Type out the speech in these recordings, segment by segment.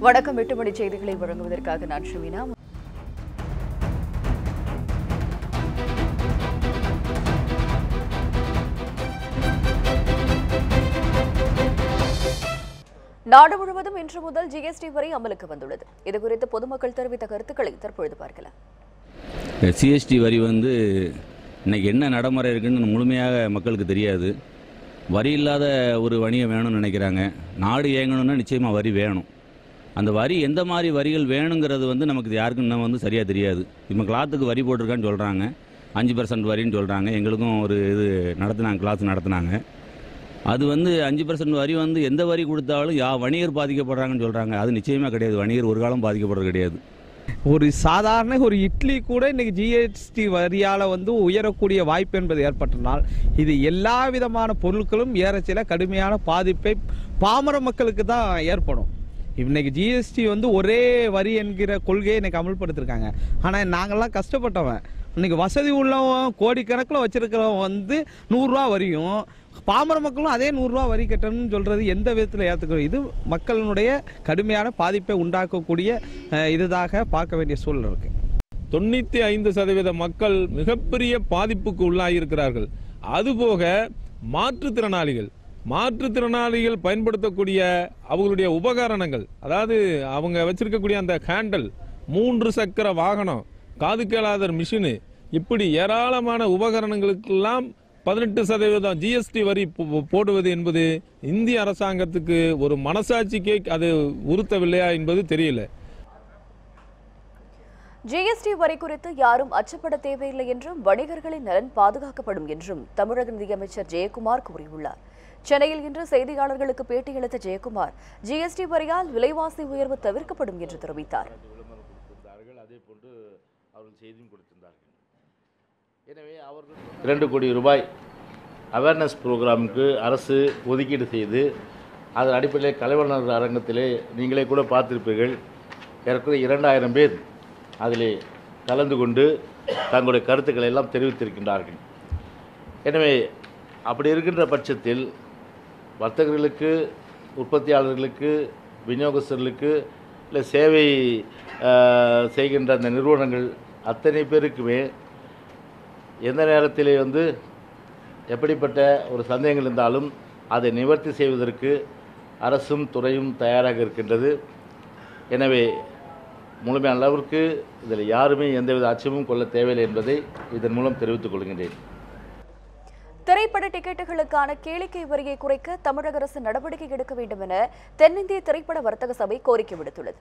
வணக்கம் 8 மணி செய்திகளை வழங்குவதற்காக நான் ஷமீனா. நாடு முழுவதும் இன்று முதல் ஜிஎஸ்டி வரி அமலுக்கு வந்துள்ளது. இதுகுறித்து பொதுமக்கள் தெரிவித்த கருத்துக்களை தற்பொழுது பார்க்கலாம். ஜிஎஸ்டி வரி இன்னைக்கு என்ன நடைமுறை இருக்குன்னு முழுமையாக மக்களுக்கு தெரியாது. வரி இல்லாத ஒரு வணிகம் வேணும்னு நினைக்கிறாங்க. நாடு இயங்கணும்னா நிச்சயமாக வரி வேணும். அந்த வரி எந்த மாதிரி வரிகள் வேணுங்கிறது நமக்கு யாருக்கும் இன்னும் சரியாக தெரியாது. இப்போ கிளாத்துக்கு வரி போட்டிருக்கான்னு சொல்கிறாங்க, 5% வரின்னு சொல்கிறாங்க. எங்களுக்கும் ஒரு இது நடத்துனாங்க, கிளாஸ் நடத்துனாங்க. அது 5% வரி எந்த வரி கொடுத்தாலும் வணிகர் பாதிக்கப்படுறாங்கன்னு சொல்கிறாங்க. அது நிச்சயமாக கிடையாது. வணிகர் ஒரு காலம் பாதிக்கப்படுறது கிடையாது. ஒரு சாதாரண ஒரு இட்லி கூட இன்னைக்கு ஜிஎஸ்டி வரியால் உயரக்கூடிய வாய்ப்பு என்பது ஏற்பட்டனால் இது எல்லா விதமான பொருட்களும் ஏறச்சில கடுமையான பாதிப்பை பாமர மக்களுக்கு தான் ஏற்படும். இன்னைக்கு ஜிஎஸ்டி ஒரே வரி என்கிற கொள்கையை இன்னைக்கு அமல்படுத்திருக்காங்க. ஆனால் நாங்கள்லாம் கஷ்டப்பட்டவன், இன்னைக்கு வசதி உள்ளவன் கோடிக்கணக்கில் வச்சிருக்கிறவன் 100 ரூபா வரியும், பாமர மக்களும் அதே 100 ரூபா வரி கட்டணும்னு சொல்றது எந்த விதத்தில் ஏற்றுக்கிறோம்? இது மக்களுடைய கடுமையான பாதிப்பை உண்டாக்கக்கூடிய இதுதாக பார்க்க வேண்டிய சூழல் இருக்கு. 95% மக்கள் மிகப்பெரிய பாதிப்புக்கு உள்ளாகியிருக்கிறார்கள். அதுபோக மாற்றுத்திறனாளிகள் பயன்படுத்தக்கூடிய அவங்களுடைய உபகரணங்கள், அதாவது அவங்க வச்சிருக்கக்கூடிய அந்த ஹேண்டல், 3 சக்கர வாகனம், காது கேளாதர் மிஷினு, இப்படி ஏராளமான உபகரணங்களுக்கெல்லாம் 18% ஜிஎஸ்டி வரி போடுவது என்பது இந்திய அரசாங்கத்துக்கு ஒரு மனசாட்சிக்கே அது உறுத்தவில்லையா என்பது தெரியல. ஜிஎஸ்டி வரி குறித்து யாரும் அச்சப்பட தேவையில்லை என்றும் வணிகர்களின் நலன் பாதுகாக்கப்படும் என்றும் தமிழக நிதியமைச்சர் ஜெயக்குமார் கூறியுள்ளார். சென்னையில் இன்று செய்தியாளர்களுக்கு பேட்டியளித்த ஜெயக்குமார் ஜிஎஸ்டி வரியால் விலைவாசி உயர்வு தவிர்க்கப்படும் என்று தெரிவித்தார். எனவே அவர்கள் 2 கோடி ரூபாய் அவேர்னஸ் ப்ரோக்ராமுக்கு அரசு ஒதுக்கீடு செய்து அதன் அடிப்படையில் கலைவண்ணர் அரங்கத்திலே நீங்களே கூட பார்த்திருப்பீர்கள். ஏற்கனவே 2000 பேர் அதிலே கலந்து கொண்டு தங்களுடைய கருத்துக்களை எல்லாம் தெரிவித்திருக்கின்றார்கள். எனவே அப்படி இருக்கின்ற பட்சத்தில் வர்த்தகர்களுக்கு, உற்பத்தியாளர்களுக்கு, விநியோகஸ்தர்களுக்கு, இல்லை சேவை செய்கின்ற அந்த நிறுவனங்கள் அத்தனை பேருக்குமே எந்த நேரத்திலே எப்படிப்பட்ட ஒரு சந்தேகங்கள் இருந்தாலும் அதை நிவர்த்தி செய்வதற்கு அரசும் துறையும் தயாராக இருக்கின்றது. எனவே முழுமையான அளவிற்கு இதில் யாருமே எந்தவித அச்சமும் கொள்ள தேவையில்லை என்பதை இதன் மூலம் தெரிவித்துக் கொள்கின்றேன். திரைப்பட டிக்கெட்டுகளுக்கான கேளிக்கை வரியை குறைக்க தமிழக அரசு நடவடிக்கை எடுக்க வேண்டும் என தென்னிந்திய திரைப்பட வர்த்தக சபை கோரிக்கை விடுத்துள்ளது.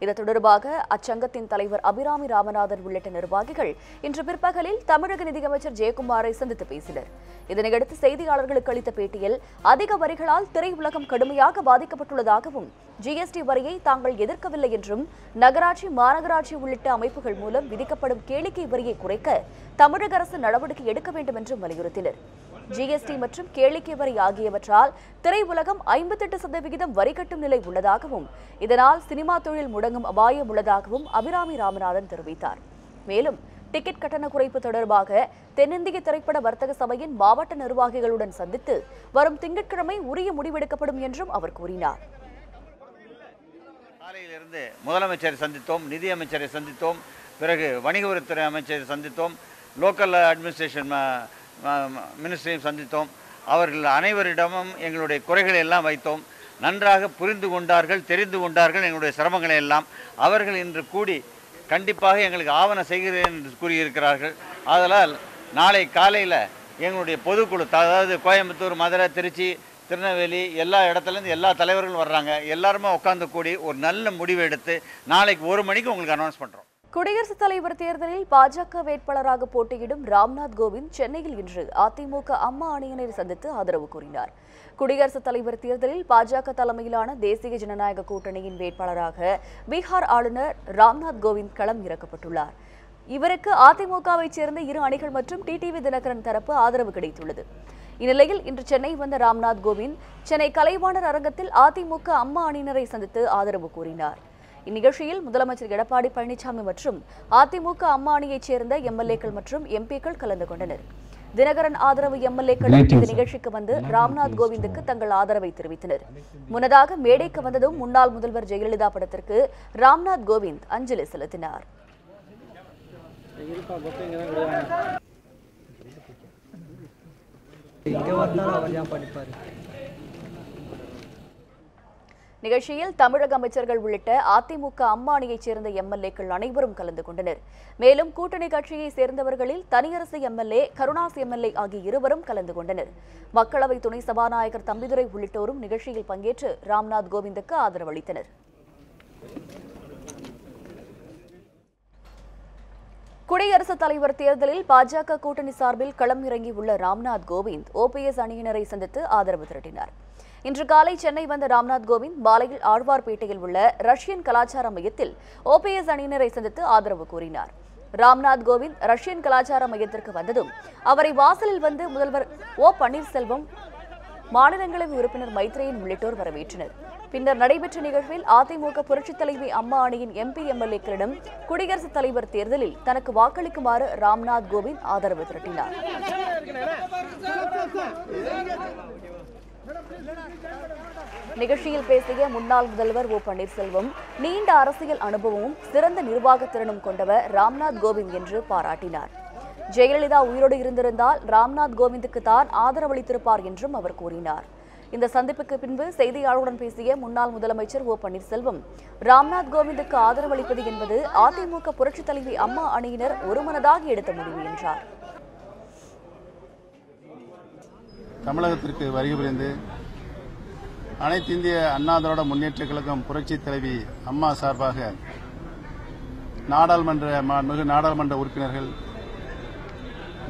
இது தொடர்பாக அச்சங்கத்தின் தலைவர் அபிராமி ராமநாதன் உள்ளிட்ட நிர்வாகிகள் இன்று பிற்பகலில் தமிழக நிதியமைச்சர் ஜெயக்குமாரை சந்தித்து பேசினர். இதனையடுத்து செய்தியாளர்களுக்கு அளித்த பேட்டியில் அதிக வரிகளால் திரையுலகம் கடுமையாக பாதிக்கப்பட்டுள்ளதாகவும் ஜிஎஸ்டி வரியை தாங்கள் எதிர்க்கவில்லை என்றும் நகராட்சி, மாநகராட்சி உள்ளிட்ட அமைப்புகள் மூலம் விதிக்கப்படும் கேளிக்கை வரியை குறைக்க தமிழக அரசு நடவடிக்கை எடுக்க வேண்டும் என்றும் வலியுறுத்தினர். ஜிஎஸ்டி மற்றும் கேளிக்கை வரி ஆகியவற்றால் திரையுலகம் 58% வரி கட்டும் நிலை உள்ளதாகவும் இதனால் சினிமா தொழில் முடங்கும் அபாயம் உள்ளதாகவும் அபிராமி ராமநாதன் தெரிவித்தார். மேலும் டிக்கெட் கட்டண குறைப்பு தொடர்பாக தென்னிந்திய திரைப்பட வர்த்தக சபையின் மாவட்ட நிர்வாகிகளுடன் சந்தித்து வரும் திங்கட்கிழமை உரிய முடிவெடுக்கப்படும் என்றும் அவர் கூறினார். காலையிலிருந்து முதலமைச்சரை சந்தித்தோம், நிதியமைச்சரை சந்தித்தோம், பிறகு வணிக வரித்துறை அமைச்சரை சந்தித்தோம், லோக்கல் அட்மினிஸ்ட்ரேஷன் மினிஸ்டரையும் சந்தித்தோம். அவர்கள் அனைவரிடமும் எங்களுடைய குறைகளை எல்லாம் வைத்தோம். நன்றாக புரிந்து கொண்டார்கள், தெரிந்து கொண்டார்கள் எங்களுடைய சிரமங்களை எல்லாம். அவர்கள் இன்று கூடி கண்டிப்பாக எங்களுக்கு ஆவணம் செய்கிறேன் என்று கூறியிருக்கிறார்கள். அதனால் நாளை காலையில் எங்களுடைய பொதுக்குழு, அதாவது கோயம்புத்தூர், மதுரை, திருச்சி, திருநெல்வேலி எல்லா இடத்துலேருந்து எல்லா தலைவர்களும் வர்றாங்க. எல்லாருமே உட்காந்து கூடி ஒரு நல்ல முடிவு எடுத்து நாளைக்கு 1 மணிக்கு உங்களுக்கு அனௌன்ஸ் பண்ணுறோம். குடியரசுத் தலைவர் தேர்தலில் பாஜக வேட்பாளராக போட்டியிடும் ராம்நாத் கோவிந்த் சென்னையில் இன்று அதிமுக அம்மா அணியினரை சந்தித்து ஆதரவு கூறினார். குடியரசுத் தலைவர் தேர்தலில் பாஜக தலைமையிலான தேசிய ஜனநாயக கூட்டணியின் வேட்பாளராக பீகார் ஆளுநர் ராம்நாத் கோவிந்த் களம் இறக்கப்பட்டுள்ளார். இவருக்கு அதிமுகவைச் சேர்ந்த 2 அணிகள் மற்றும் டிடிவி தினகரன் தரப்பு ஆதரவு கிடைத்துள்ளது. இந்நிலையில் இன்று சென்னை வந்த ராம்நாத் கோவிந்த் சென்னை கலைவாணர் அரங்கத்தில் அதிமுக அம்மா அணியினரை சந்தித்து ஆதரவு கூறினார். இந்நிகழ்ச்சியில் முதலமைச்சர் எடப்பாடி பழனிசாமி மற்றும் அதிமுக அம்மா அணியைச் சேர்ந்த எம்எல்ஏக்கள் மற்றும் எம்பிக்கள் கலந்து கொண்டனர். தினகரன் ஆதரவு எம்எல்ஏக்களும் இந்த நிகழ்ச்சிக்கு வந்து ராம்நாத் கோவிந்துக்கு தங்கள் ஆதரவை தெரிவித்தனர். முன்னதாக மேடைக்கு வந்ததும் முன்னாள் முதல்வர் ஜெயலலிதா படத்திற்கு ராம்நாத் கோவிந்த் அஞ்சலி செலுத்தினார். நிகழ்ச்சியில் தமிழக அமைச்சர்கள் உள்ளிட்ட அதிமுக அம்மானியைச் சேர்ந்த எம்எல்ஏக்கள் அனைவரும் கலந்து கொண்டனர். மேலும் கூட்டணி கட்சியை சேர்ந்தவர்களில் தனியரசு எம்எல்ஏ, கருணாஸ் எம்எல்ஏ ஆகிய இருவரும் கலந்து கொண்டனர். மக்களவை துணை சபாநாயகர் தம்பிதுரை உள்ளிட்டோரும் நிகழ்ச்சியில் பங்கேற்று ராம்நாத் கோவிந்துக்கு ஆதரவளித்தனர். குடியரசுத் தலைவர் தேர்தலில் பாஜக கூட்டணி சார்பில் களம் இறங்கியுள்ள ராம்நாத் கோவிந்த் ஓபிஎஸ் அணியினரை சந்தித்து ஆதரவு திரட்டினார். இன்று காலை சென்னை வந்த ராம்நாத் கோவிந்த் மாலையில் ஆழ்வார்பேட்டையில் உள்ள ரஷ்யன் கலாச்சார மையத்தில் ஓபிஎஸ் அணியினரை சந்தித்து ஆதரவு கூறினார். ராம்நாத் கோவிந்த் ரஷ்யன் கலாச்சார மையத்திற்கு வந்ததும் அவரை வாசலில் வந்து முதல்வர் ஓ பன்னீர்செல்வம், மாநிலங்களவை உறுப்பினர் மைத்ரேயன் உள்ளிட்டோர் வரவேற்றனர். பின்னர் நடைபெற்ற நிகழ்வில் அதிமுக புரட்சித் தலைவி அம்மா அணியின் எம்பி எம்எல்ஏக்களிடம் குடியரசுத் தலைவர் தேர்தலில் தனக்கு வாக்களிக்குமாறு ராம்நாத் கோவிந்த் ஆதரவு திரட்டினார். நிகழ்ச்சியில் பேசிய முன்னாள் முதல்வர் ஓ பன்னீர்செல்வம், நீண்ட அரசியல் அனுபவமும் சிறந்த நிர்வாக திறனும் கொண்டவர் ராம்நாத் கோவிந்த் என்று பாராட்டினார். ஜெயலலிதா உயிரோடு இருந்திருந்தால் ராம்நாத் கோவிந்துக்கு தான் ஆதரவளித்திருப்பார் என்றும் அவர் கூறினார். இந்த சந்திப்புக்கு பின்பு செய்தியாளருடன் பேசிய முன்னாள் முதலமைச்சர் ஓ பன்னீர்செல்வம், ராம்நாத் கோவிந்துக்கு ஆதரவளிப்பது என்பது அதிமுக புரட்சித் தலைவி அம்மா அணியினர் ஒருமனதாக எடுத்த முடிவு என்றார். தமிழகத்திற்கு வருகை புரிந்து அனைத்து இந்திய அண்ணா திராவிட முன்னேற்றக் கழகம் புரட்சித் தலைவி அம்மா சார்பாக மாண்புமிகு நாடாளுமன்ற உறுப்பினர்கள்,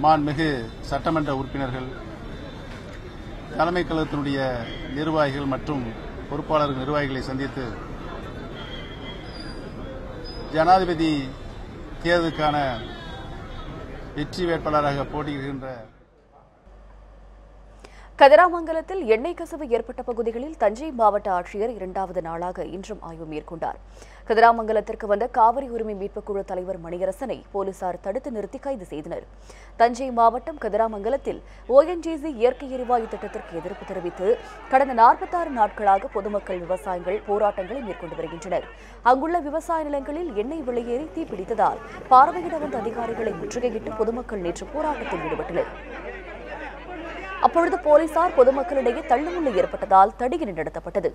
மாண்புமிகு சட்டமன்ற உறுப்பினர்கள், தலைமை கழகத்தினுடைய நிர்வாகிகள் மற்றும் பொறுப்பாளர்கள் நிர்வாகிகளை சந்தித்து ஜனாதிபதி தேர்தலுக்கான வெற்றி வேட்பாளராக போட்டியிடுகின்ற கதிராமங்கலத்தில் எண்ணெய் கசிவு ஏற்பட்ட பகுதிகளில் தஞ்சை மாவட்ட ஆட்சியர் 2வது நாளாக இன்றும் ஆய்வு மேற்கொண்டார். கதிராமங்கலத்திற்கு வந்த காவிரி உரிமை மீட்புக் குழு தலைவர் மணியரசனை போலீசார் தடுத்து நிறுத்தி கைது செய்தனர். தஞ்சை மாவட்டம் கதிராமங்கலத்தில் ஓஎன்ஜிசி இயற்கை எரிவாயு திட்டத்திற்கு எதிர்ப்பு தெரிவித்து கடந்த 46 நாட்களாக பொதுமக்கள், விவசாயிகள் போராட்டங்களை மேற்கொண்டு வருகின்றனர். அங்குள்ள விவசாய நிலங்களில் எண்ணெய் வெளியேறி தீப்பிடித்ததால் பார்வையிட வந்த அதிகாரிகளை முற்றுகையிட்டு பொதுமக்கள் நேற்று போராட்டத்தில் ஈடுபட்டனர். அப்பொழுது போலீசார் பொதுமக்களிடையே தள்ளுமுள்ளு ஏற்பட்டதால் தடியடி நடத்தப்பட்டது.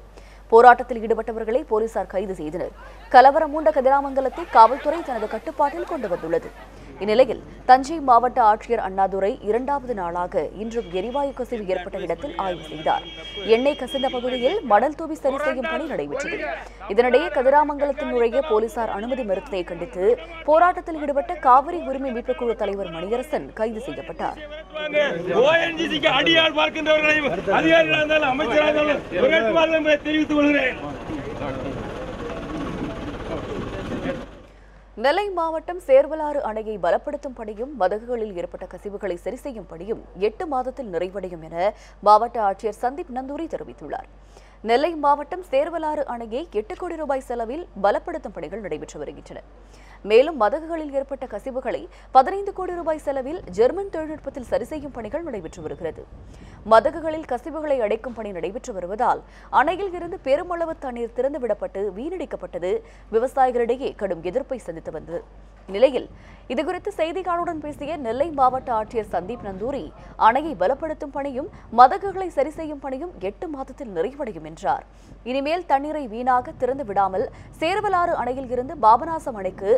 போராட்டத்தில் ஈடுபட்டவர்களை போலீசார் கைது செய்தனர். கலவரம் மூண்ட கதிராமங்கலத்தை காவல்துறை தனது கட்டுப்பாட்டில் கொண்டு வந்துள்ளது. இந்நிலையில் தஞ்சை மாவட்ட ஆட்சியர் அண்ணாதுரை 2வது நாளாக இன்றும் எரிவாயு கசிவு ஏற்பட்ட இடத்தில் ஆய்வு செய்தார். எண்ணெய் கசிந்த பகுதியில் மணல் தூவி சரி செய்யும் பணி நடைபெற்றது. இதனிடையே கதிராமங்கலத்தில் நுழைய போலீசார் அனுமதி மறுத்ததை கண்டித்து போராட்டத்தில் ஈடுபட்ட காவிரி உரிமை மீட்புக் குழு தலைவர் மணியரசன் கைது செய்யப்பட்டார். நெல்லை மாவட்டம் சேர்வலாறு அணையை பலப்படுத்தும் பணியும் மதகுகளில் ஏற்பட்ட கசிவுகளை சரி செய்யும் பணியும் 8 மாதத்தில் நிறைவடையும் என மாவட்ட ஆட்சியர் சந்தீப் நந்தூரி தெரிவித்துள்ளார். நெல்லை மாவட்டம் சேர்வலாறு அணையை 8 கோடி ரூபாய் செலவில் பலப்படுத்தும் பணிகள் நடைபெற்று வருகின்றன. மேலும் மதகுகளில் ஏற்பட்ட கசிவுகளை 15 கோடி ரூபாய் செலவில் ஜெர்மன் தொழில்நுட்பத்தில் சரி செய்யும் பணிகள் நடைபெற்று வருகிறது. மதகுகளில் கசிவுகளை அடைக்கும் பணி நடைபெற்று வருவதால் அணையில் இருந்து பெருமளவு தண்ணீர் திறந்துவிடப்பட்டு வீணடிக்கப்பட்டது விவசாயிகளிடையே கடும் எதிர்ப்பை சந்தித்து வந்தது. நிலையில் இதுகுறித்து செய்தியாளருடன் பேசிய நெல்லை மாவட்ட ஆட்சியர் சந்தீப் நந்தூரி, அணையை பலப்படுத்தும் பணியும் மதகுகளை சரி செய்யும் பணியும் 8 மாதத்தில் நிறைவடையும் என்றார். இனிமேல் தண்ணீரை வீணாக திறந்து விடாமல் சேர்வலாறு அணையில் இருந்து பாபநாசம் அணைக்கு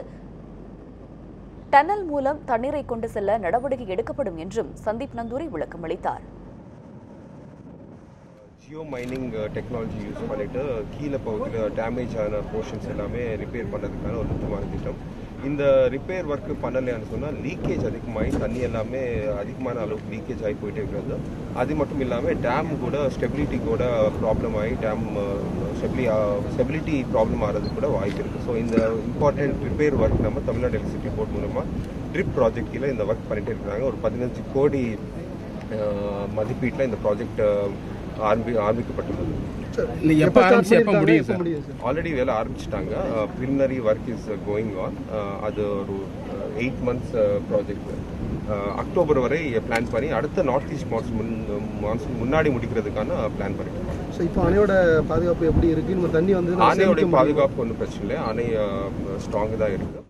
டனல் மூலம் தண்ணீரை கொண்டு செல்ல நடவடிக்கை எடுக்கப்படும் என்றும் சந்தீப் நந்தூரி விளக்கம் அளித்தார். ஜியோ மைனிங் டெக்னாலஜி யூஸ் பண்ணிட்டு கீழே பகுதியில் டேமேஜ் ஆன போர்ஷன்ஸ் எல்லாமே ரிப்பேர் பண்ணுறதுக்கான ஒரு நுட்பமான திட்டம். இந்த ரிப்பேர் ஒர்க்கு பண்ணலைன்னு சொன்னால் லீக்கேஜ் அதிகமாகி தண்ணி எல்லாமே அதிகமான அளவுக்கு லீக்கேஜ் ஆகி போயிட்டே இருக்கிறது. அது மட்டும் இல்லாமல் டேம் கூட ஸ்டெபிலிட்டி கூட ப்ராப்ளம் ஆகி டேம் ஸ்டெபிலிட்டி ப்ராப்ளம் ஆகிறது கூட வாய்ப்பு இருக்குது. ஸோ இந்த இம்பார்ட்டன்ட் ரிப்பேர் ஒர்க் நம்ம தமிழ்நாடு எலக்ட்ரிசிட்டி போர்ட் மூலமாக ட்ரிப் ப்ராஜெக்ட் கீழே இந்த ஒர்க் பண்ணிகிட்டே இருக்கிறாங்க. ஒரு 15 கோடி மதிப்பீட்டில் இந்த ப்ராஜெக்ட் ஆரம்பிக்கப்பட்டுள்ளது. ஆல்ரெடி வேலை ஆரம்பிச்சிட்டாங்க. Preliminary work is going on. அது ஒரு 8 months ப்ராஜெக்ட். அக்டோபர் வரை பிளான் பண்ணி அடுத்த நார்த் ஈஸ்ட் மான்சூன் முன்னாடி முடிக்கிறதுக்கான பிளான் பண்ணிருக்கோம். ஸோ இப்போ அணையோட பாதுகாப்பு எப்படி இருக்கு? தண்ணி வந்து அணையோட பாதுகாப்பு ஒன்றும் பிரச்சனை இல்லை. அணை ஸ்ட்ராங்கு தான் இருக்குது.